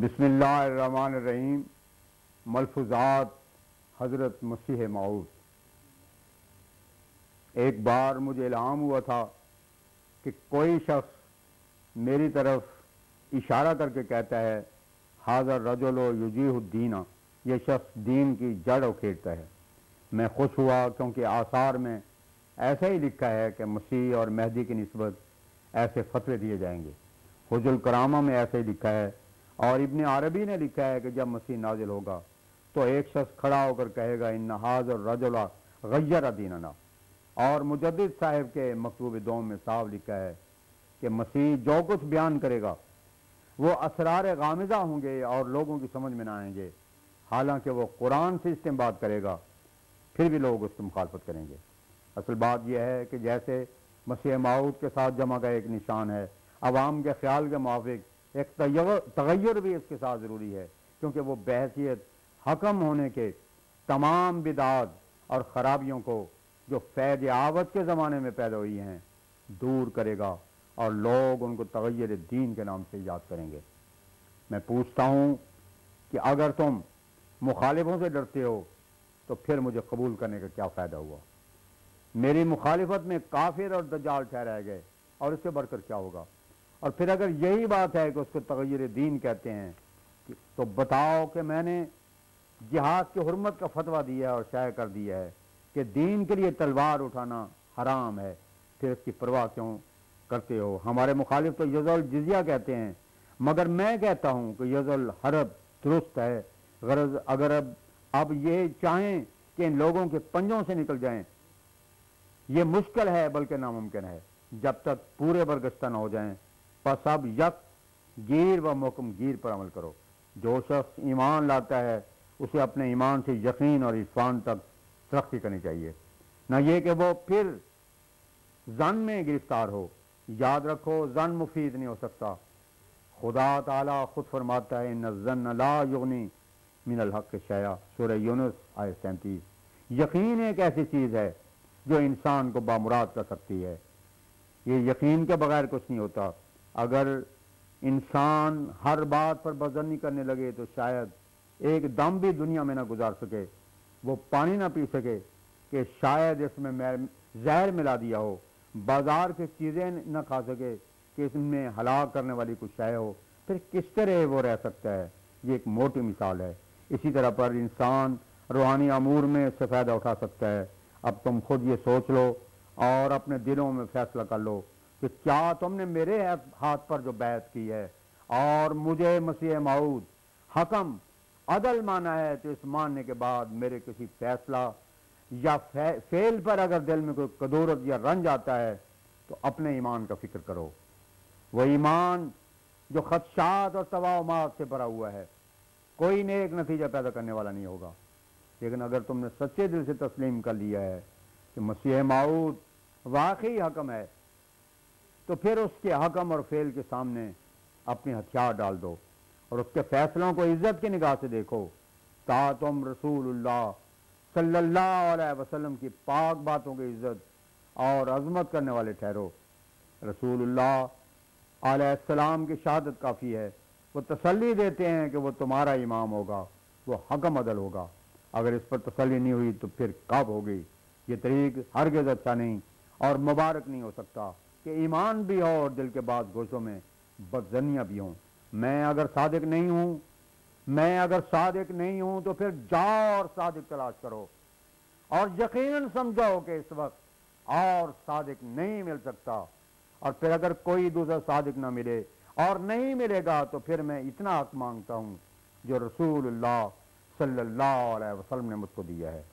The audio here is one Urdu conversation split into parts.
بسم اللہ الرحمن الرحیم۔ ملفوظات حضرت مسیح موعود۔ ایک بار مجھے الہام ہوا تھا کہ کوئی شخص میری طرف اشارہ کر کے کہتا ہے حاضر رجل یجیح الدین، یہ شخص دین کی جڑ اکھیڑتا ہے۔ میں خوش ہوا کیونکہ آثار میں ایسا ہی لکھا ہے کہ مسیح اور مہدی کی نسبت ایسے فتوے دیے جائیں گے۔ حجج الکرامہ میں ایسا ہی لکھا ہے، اور ابن عربی نے لکھا ہے کہ جب مسیح نازل ہوگا تو ایک شخص کھڑا ہو کر کہے گا ان حاضر رجل غیر دیننا۔ اور مجدد صاحب کے مکتوب دوم میں صاف لکھا ہے کہ مسیح جو کچھ بیان کرے گا وہ اسرار غامضہ ہوں گے اور لوگوں کی سمجھ میں نہ آئیں گے، حالانکہ وہ قرآن سے استنباط کرے گا، پھر بھی لوگ اس کی مخالفت کریں گے۔ اصل بات یہ ہے کہ جیسے مسیح موعود کے ساتھ جمع کا ایک نشان ہے، عوام کے خیال کے موافق ایک تغیر بھی اس کے ساتھ ضروری ہے، کیونکہ وہ بحیثیت حکم ہونے کے تمام بدعات اور خرابیوں کو جو فیض آوت کے زمانے میں پیدا ہوئی ہیں دور کرے گا، اور لوگ ان کو تغیر دین کے نام سے یاد کریں گے۔ میں پوچھتا ہوں کہ اگر تم مخالفوں سے ڈرتے ہو تو پھر مجھے قبول کرنے کا کیا فائدہ ہوا؟ میری مخالفت میں کافر اور دجال ٹھہرائے گئے، اور اس سے بڑھ کر کیا ہوگا؟ اور پھر اگر یہی بات ہے کہ اس کو تغیر دین کہتے ہیں تو بتاؤ کہ میں نے جہاد کی حرمت کا فتویٰ دیا ہے اور شائع کر دیا ہے کہ دین کے لیے تلوار اٹھانا حرام ہے، پھر اس کی پرواہ کیوں کرتے ہو؟ ہمارے مخالف تو یضع الجزیہ کہتے ہیں، مگر میں کہتا ہوں کہ یضع الحرب درست ہے۔ غرض اگر اب یہ چاہیں کہ ان لوگوں کے پنجوں سے نکل جائیں، یہ مشکل ہے بلکہ ناممکن ہے جب تک پورے برگشتہ نہ ہو جائیں۔ پس اب یک گیر و محکم گیر پر عمل کرو۔ جو شخص ایمان لاتا ہے اسے اپنے ایمان سے یقین اور عرفان تک ترقی کرنی چاہیے، نہ یہ کہ وہ پھر ظن میں گرفتار ہو۔ یاد رکھو ظن مفید نہیں ہو سکتا۔ خدا تعالیٰ خود فرماتا ہے ان الظن لا یغنی من الحق شیئا، سورہ یونس آیت 37۔ یقین ایک ایسی چیز ہے جو انسان کو بامراد کر سکتی ہے، یہ یقین کے بغیر کچھ نہیں ہوتا۔ اگر انسان ہر بات پر بظنی کرنے لگے تو شاید ایک دم بھی دنیا میں نہ گزار سکے، وہ پانی نہ پی سکے کہ شاید اس میں زہر ملا دیا ہو، بازار کی چیزیں نہ کھا سکے کہ اس میں ہلاک کرنے والی کچھ شے ہو، پھر کس طرح وہ رہ سکتا ہے؟ یہ ایک موٹی مثال ہے۔ اسی طرح پر انسان روحانی امور میں اس سے فائدہ اٹھا سکتا ہے۔ اب تم خود یہ سوچ لو اور اپنے دلوں میں فیصلہ کر لو کہ کیا تم نے میرے ہاتھ پر جو بیعت کی ہے اور مجھے مسیح موعود حکم عدل مانا ہے، تو اس ماننے کے بعد میرے کسی فیصلہ یا فعل پر اگر دل میں کوئی کدورت یا رنج آتا ہے تو اپنے ایمان کا فکر کرو۔ وہ ایمان جو خدشات اور توہمات سے بھرا ہوا ہے کوئی نیک نتیجہ پیدا کرنے والا نہیں ہوگا، لیکن اگر تم نے سچے دل سے تسلیم کر لیا ہے کہ مسیح موعود واقعی حکم ہے تو پھر اس کے حکم اور فعل کے سامنے اپنے ہتھیار ڈال دو اور اس کے فیصلوں کو عزت کی نگاہ سے دیکھو، تا تم رسول اللہ صلی اللہ علیہ وسلم کی پاک باتوں کی عزت اور عظمت کرنے والے ٹھہرو۔ رسول اللہ علیہ السلام کی شہادت کافی ہے، وہ تسلی دیتے ہیں کہ وہ تمہارا امام ہوگا، وہ حکم عدل ہوگا۔ اگر اس پر تسلی نہیں ہوئی تو پھر کب ہوگی؟ یہ طریق ہرگز اچھا نہیں اور مبارک نہیں ہو سکتا کہ ایمان بھی ہو اور دل کے بعد گوشوں میں بدظنیاں بھی ہوں۔ میں اگر صادق نہیں ہوں تو پھر جاؤ اور صادق تلاش کرو، اور یقیناً سمجھو کہ اس وقت اور صادق نہیں مل سکتا۔ اور پھر اگر کوئی دوسرا صادق نہ ملے اور نہیں ملے گا تو پھر میں اتنا حق مانگتا ہوں جو رسول اللہ صلی اللہ علیہ وسلم نے مجھ کو دیا ہے۔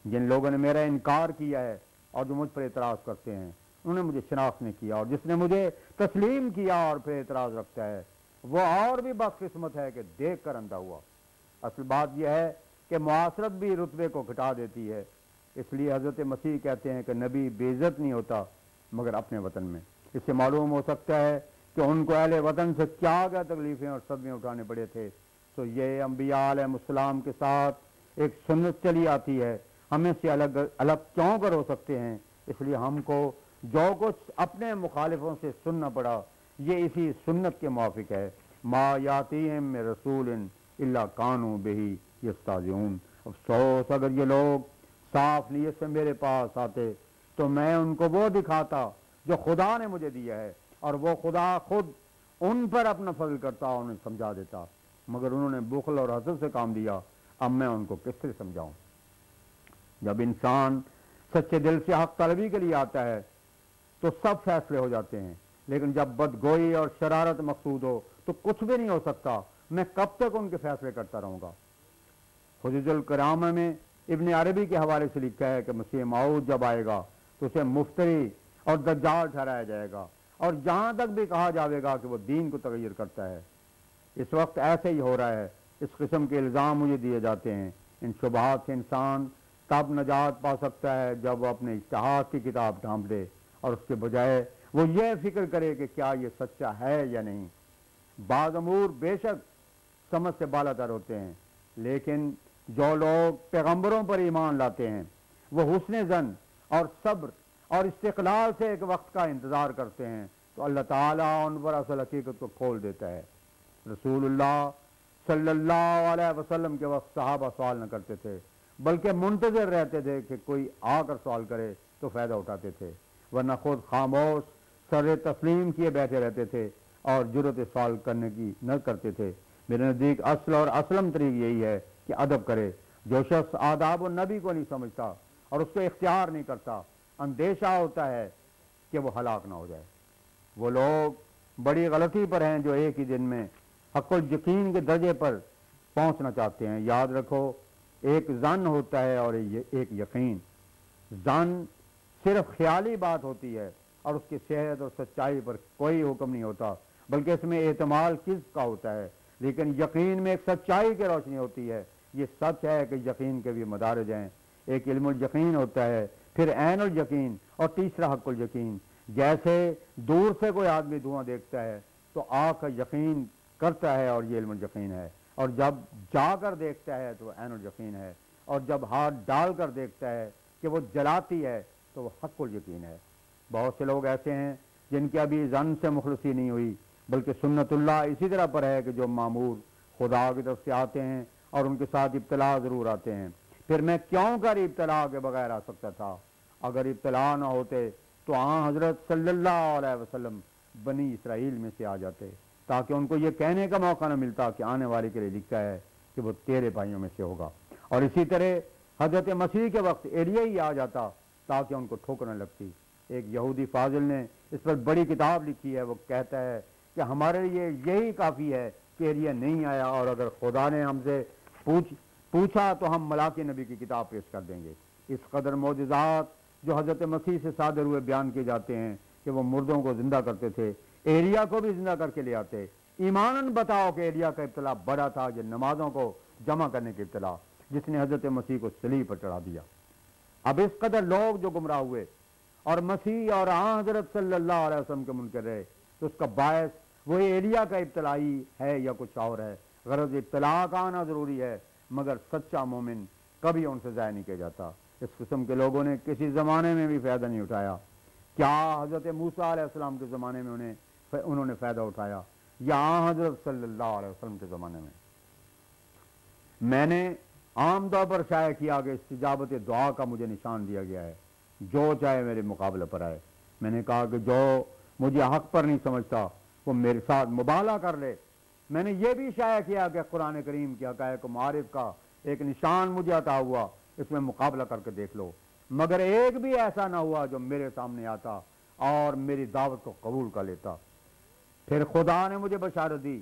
جن لوگوں نے میرا انکار کیا ہے اور جو مجھ پر اعتراض کرتے ہیں انہوں نے مجھے شناخت نہیں کیا، اور جس نے مجھے تسلیم کیا اور پھر اعتراض رکھتا ہے وہ اور بھی بدقسمت ہے کہ دیکھ کر اندھا ہوا۔ اصل بات یہ ہے کہ معاصرت بھی رتبے کو گھٹا دیتی ہے، اس لیے حضرت مسیح کہتے ہیں کہ نبی بے عزت نہیں ہوتا مگر اپنے وطن میں۔ اس سے معلوم ہو سکتا ہے کہ ان کو اہل وطن سے کیا کیا تکلیفیں اور صدمے اٹھانے پڑے تھے۔ تو یہ انبیاء علیہ السلام کے ساتھ ایک سنت چلی آتی ہے، ہمیں سے الگ کیوں کر ہو سکتے ہیں؟ اس لیے ہم کو جو کچھ اپنے مخالفوں سے سننا پڑا یہ اسی سنت کے موافق ہے۔ ما یاتیہم من رسول الا کانوا بہ یستہزئون۔ افسوس اگر یہ لوگ صاف نیت سے میرے پاس آتے تو میں ان کو وہ دکھاتا جو خدا نے مجھے دیا ہے، اور وہ خدا خود ان پر اپنا فضل کرتا اور انہیں سمجھا دیتا، مگر انہوں نے بخل اور حسد سے کام دیا، اب میں ان کو کس طرح سمجھاؤں۔ جب انسان سچے دل سے حق طلبی کے لیے آتا ہے تو سب فیصلے ہو جاتے ہیں، لیکن جب بدگوئی اور شرارت مقصود ہو تو کچھ بھی نہیں ہو سکتا۔ میں کب تک ان کے فیصلے کرتا رہوں گا۔ حجج الکرامہ میں ابن عربی کے حوالے سے لکھا ہے کہ مسیح موعود جب آئے گا تو اسے مفتری اور دجال ٹھہرایا جائے گا، اور جہاں تک بھی کہا جائے گا کہ وہ دین کو تغیر کرتا ہے۔ اس وقت ایسے ہی ہو رہا ہے۔ اس قسم کے الزام مجھے دیے جاتے ہیں۔ ان شبہات سے انسان تب نجات پا سکتا ہے جب وہ اپنے اجتہاد کی کتاب ڈھانپ لے، اور اس کے بجائے وہ یہ فکر کرے کہ کیا یہ سچا ہے یا نہیں۔ بعض امور بے شک سمجھ سے بالا تر ہوتے ہیں، لیکن جو لوگ پیغمبروں پر ایمان لاتے ہیں وہ حسن ظن اور صبر اور استقلال سے ایک وقت کا انتظار کرتے ہیں تو اللہ تعالیٰ ان پر اصل حقیقت کو کھول دیتا ہے۔ رسول اللہ صلی اللہ علیہ وسلم کے وقت صحابہ سوال نہ کرتے تھے، بلکہ منتظر رہتے تھے کہ کوئی آ کر سوال کرے تو فائدہ اٹھاتے تھے، ورنہ خود خاموش سر تسلیم کیے بیٹھے رہتے تھے اور جرأت سوال کرنے کی نہ کرتے تھے۔ میرے نزدیک اصل اور اسلم طریق یہی ہے کہ ادب کرے۔ جو شخص آداب النبی کو نہیں سمجھتا اور اس کو اختیار نہیں کرتا، اندیشہ ہوتا ہے کہ وہ ہلاک نہ ہو جائے۔ وہ لوگ بڑی غلطی پر ہیں جو ایک ہی دن میں حق الیقین کے درجے پر پہنچنا چاہتے ہیں۔ یاد رکھو، ایک ظن ہوتا ہے اور ایک یقین۔ ظن صرف خیالی بات ہوتی ہے اور اس کی صحت اور سچائی پر کوئی حکم نہیں ہوتا، بلکہ اس میں احتمال کذب کا ہوتا ہے، لیکن یقین میں ایک سچائی کی روشنی ہوتی ہے۔ یہ سچ ہے کہ یقین کے بھی مدارج ہیں۔ ایک علم الیقین ہوتا ہے، پھر عین الیقین، اور تیسرا حق الیقین۔ جیسے دور سے کوئی آدمی دھواں دیکھتا ہے تو آنکھ کا یقین کرتا ہے اور یہ علم الیقین ہے، اور جب جا کر دیکھتا ہے تو وہ عین الیقین ہے، اور جب ہاتھ ڈال کر دیکھتا ہے کہ وہ جلاتی ہے تو وہ حق الیقین ہے۔ بہت سے لوگ ایسے ہیں جن کی ابھی ظن سے مخلصی نہیں ہوئی، بلکہ سنت اللہ اسی طرح پر ہے کہ جو معمور خدا کی طرف سے آتے ہیں اور ان کے ساتھ ابتلا ضرور آتے ہیں۔ پھر میں کیوں کر ابتلا کے بغیر آ سکتا تھا؟ اگر ابتلا نہ ہوتے تو حضرت صلی اللہ علیہ وسلم بنی اسرائیل میں سے آ جاتے، تاکہ ان کو یہ کہنے کا موقع نہ ملتا کہ آنے والے کے لیے لکھا ہے کہ وہ تیرے بھائیوں میں سے ہوگا۔ اور اسی طرح حضرت مسیح کے وقت ایلیا ہی آ جاتا تاکہ ان کو ٹھوکر نہ لگتی۔ ایک یہودی فاضل نے اس پر بڑی کتاب لکھی ہے۔ وہ کہتا ہے کہ ہمارے لیے یہی کافی ہے کہ ایلیا نہیں آیا، اور اگر خدا نے ہم سے پوچھا تو ہم ملاکی نبی کی کتاب پیش کر دیں گے۔ اس قدر معجزات جو حضرت مسیح سے صادر ہوئے بیان کیے جاتے ہیں کہ وہ مردوں کو زندہ کرتے تھے، ایلیا کو بھی زندہ کر کے لے آتے۔ ایماناً بتاؤ کہ ایلیا کا ابتلا بڑا تھا، یہ نمازوں کو جمع کرنے کی ابتلا جس نے حضرت مسیح کو صلیب پر چڑھا دیا۔ اب اس قدر لوگ جو گمراہ ہوئے اور مسیح اور حضرت صلی اللہ علیہ وسلم کے منکر رہے، تو اس کا باعث وہی ایلیا کا ابتلائی ہے یا کچھ اور ہے؟ غرض ابتلا کا آنا ضروری ہے، مگر سچا مومن کبھی ان سے ضائع نہیں کیا جاتا۔ اس قسم کے لوگوں نے کسی زمانے میں بھی فائدہ نہیں اٹھایا۔ کیا حضرت موسیٰ علیہ السلام کے زمانے میں انہوں نے فائدہ اٹھایا، یا حضرت صلی اللہ علیہ وسلم کے زمانے میں؟ میں نے عام طور پر شائع کیا کہ استجابت دعا کا مجھے نشان دیا گیا ہے، جو چاہے میرے مقابلے پر آئے۔ میں نے کہا کہ جو مجھے حق پر نہیں سمجھتا وہ میرے ساتھ مبالغہ کر لے۔ میں نے یہ بھی شائع کیا کہ قرآن کریم کے حقائق و معارف کا ایک نشان مجھے عطا ہوا، اس میں مقابلہ کر کے دیکھ لو، مگر ایک بھی ایسا نہ ہوا جو میرے سامنے آتا اور میری دعوت کو قبول کر لیتا۔ پھر خدا نے مجھے بشارت دی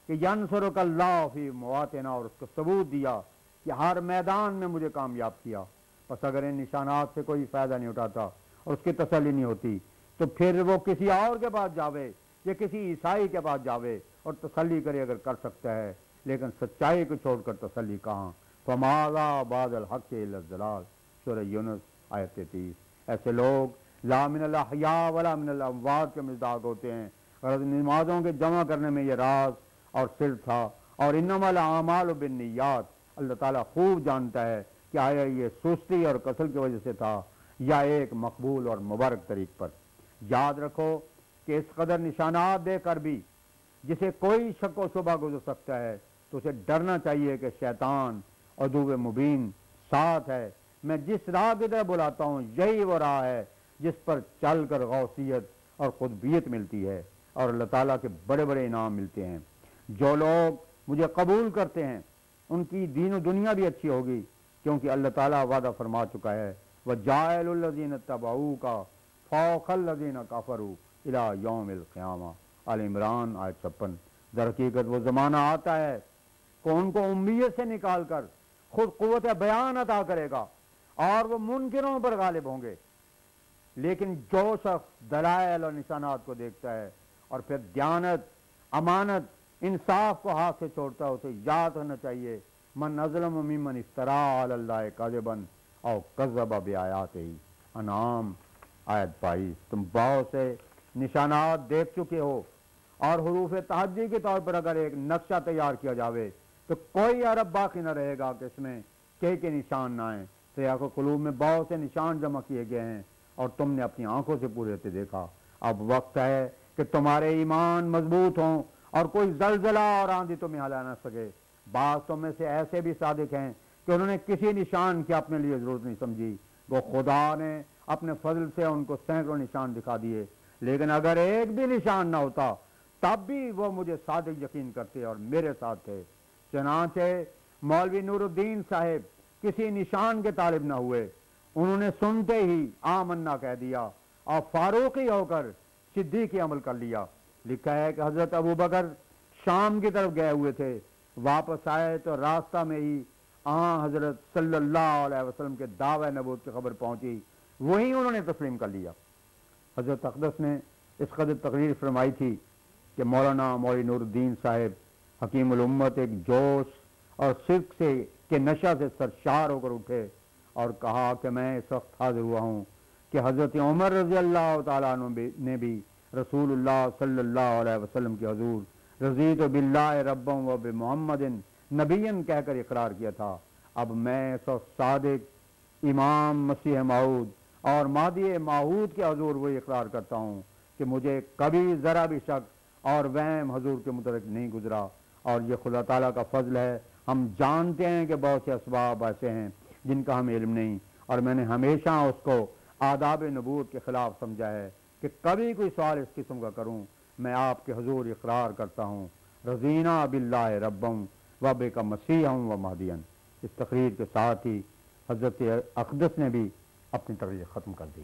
کہ ینصرک اللہ فی مواطن، اور اس کو ثبوت دیا کہ ہر میدان میں مجھے کامیاب کیا۔ پس اگر ان نشانات سے کوئی فائدہ نہیں اٹھاتا اور اس کی تسلی نہیں ہوتی تو پھر وہ کسی اور کے پاس جاوے یا کسی عیسائی کے پاس جاوے اور تسلی کرے اگر کر سکتا ہے، لیکن سچائی کو چھوڑ کر تسلی کہاں؟ فماذا بعد الحق الا الضلال، سورہ یونس آیت 33۔ ایسے لوگ لا من الاحیاء ولا من الاموات کے مصداق ہوتے ہیں۔ غرض نمازوں کے جمع کرنے میں یہ راز اور سر تھا، اور انما الاعمال بالنیات، اللہ تعالیٰ خوب جانتا ہے کہ آیا یہ سستی اور کسل کی وجہ سے تھا یا ایک مقبول اور مبارک طریق پر۔ یاد رکھو کہ اس قدر نشانات دے کر بھی جسے کوئی شک و شبہ گزر سکتا ہے تو اسے ڈرنا چاہیے کہ شیطان عدو مبین ساتھ ہے۔ میں جس راہ کی طرف بلاتا ہوں یہی وہ راہ ہے جس پر چل کر غوثیت اور قطبیت ملتی ہے اور اللہ تعالیٰ کے بڑے بڑے انعام ملتے ہیں۔ جو لوگ مجھے قبول کرتے ہیں ان کی دین و دنیا بھی اچھی ہوگی، کیونکہ اللہ تعالیٰ وعدہ فرما چکا ہے وَجَاعِلُ الَّذِينَ اتَّبَعُوكَ فَوْقَ الَّذِينَ كَفَرُوا إِلَىٰ يَوْمِ الْقِيَامَةِ۔ آل عمران آیت 56۔ در حقیقت وہ زمانہ آتا ہے کہ ان کو امیت سے نکال کر خود قوت بیان عطا کرے گا اور وہ منکروں پر غالب ہوں گے، لیکن جو شخص دلائل اور نشانات کو دیکھتا ہے اور پھر دیانت، امانت، انصاف کو ہاتھ سے چھوڑتا ہے، اسے یاد رکھنا چاہیے من اظلم ممن افترا علی اللہ کذبا او کذب بآیاتہ۔ انعام آیت 22۔ تم بہت سے نشانات دیکھ چکے ہو، اور حروف تحجی کے طور پر اگر ایک نقشہ تیار کیا جاوے تو کوئی عرب باقی نہ رہے گا کہ اس میں کے نشان نہ آئیں۔ سیاق و قلوب میں بہت سے نشان جمع کیے گئے ہیں اور تم نے اپنی آنکھوں سے پورے سے دیکھا۔ اب وقت ہے کہ تمہارے ایمان مضبوط ہوں اور کوئی زلزلہ اور آندھی تمہیں ہلا نہ سکے۔ بعض تم میں سے ایسے بھی صادق ہیں کہ انہوں نے کسی نشان کی اپنے لیے ضرورت نہیں سمجھی، وہ خدا نے اپنے فضل سے ان کو سینکڑوں نشان دکھا دیے، لیکن اگر ایک بھی نشان نہ ہوتا تب بھی وہ مجھے صادق یقین کرتے اور میرے ساتھ تھے۔ چنانچہ مولوی نور الدین صاحب کسی نشان کے طالب نہ ہوئے، انہوں نے سنتے ہی آمنا کہہ دیا اور فاروقی ہو کر صدیقی عمل کر لیا۔ لکھا ہے کہ حضرت ابوبکر شام کی طرف گئے ہوئے تھے، واپس آئے تو راستہ میں ہی حضرت صلی اللہ علیہ وسلم کے دعوی نبوت کی خبر پہنچی، وہیں انہوں نے تسلیم کر لیا۔ حضرت اقدس نے اس قدر تقریر فرمائی تھی کہ مولانا مولوی نور الدین صاحب حکیم الامت ایک جوش اور صدق سے کہ نشہ سے سرشار ہو کر اٹھے اور کہا کہ میں اس وقت حاضر ہوا ہوں کہ حضرت عمر رضی اللہ تعالیٰ عنہ نے بھی رسول اللہ صلی اللہ علیہ وسلم کے حضور رضیت باللہ ربا و بمحمد نبیًا کہہ کر اقرار کیا تھا۔ اب میں اس وقت صادق امام مسیح موعود اور مہدی موعود کے حضور وہی اقرار کرتا ہوں کہ مجھے کبھی ذرا بھی شک اور وہم حضور کے متعلق نہیں گزرا، اور یہ خدا تعالیٰ کا فضل ہے۔ ہم جانتے ہیں کہ بہت سے اسباب ایسے ہیں جن کا ہمیں علم نہیں، اور میں نے ہمیشہ اس کو آداب نبوت کے خلاف سمجھا ہے کہ کبھی کوئی سوال اس قسم کا کروں میں آپ کے حضور اقرار کرتا ہوں رضینا باللہ ربم و بک مسیحا و مہدیا۔ اس تقریر کے ساتھ ہی حضرت اقدس نے بھی اپنی تقریر ختم کر دی۔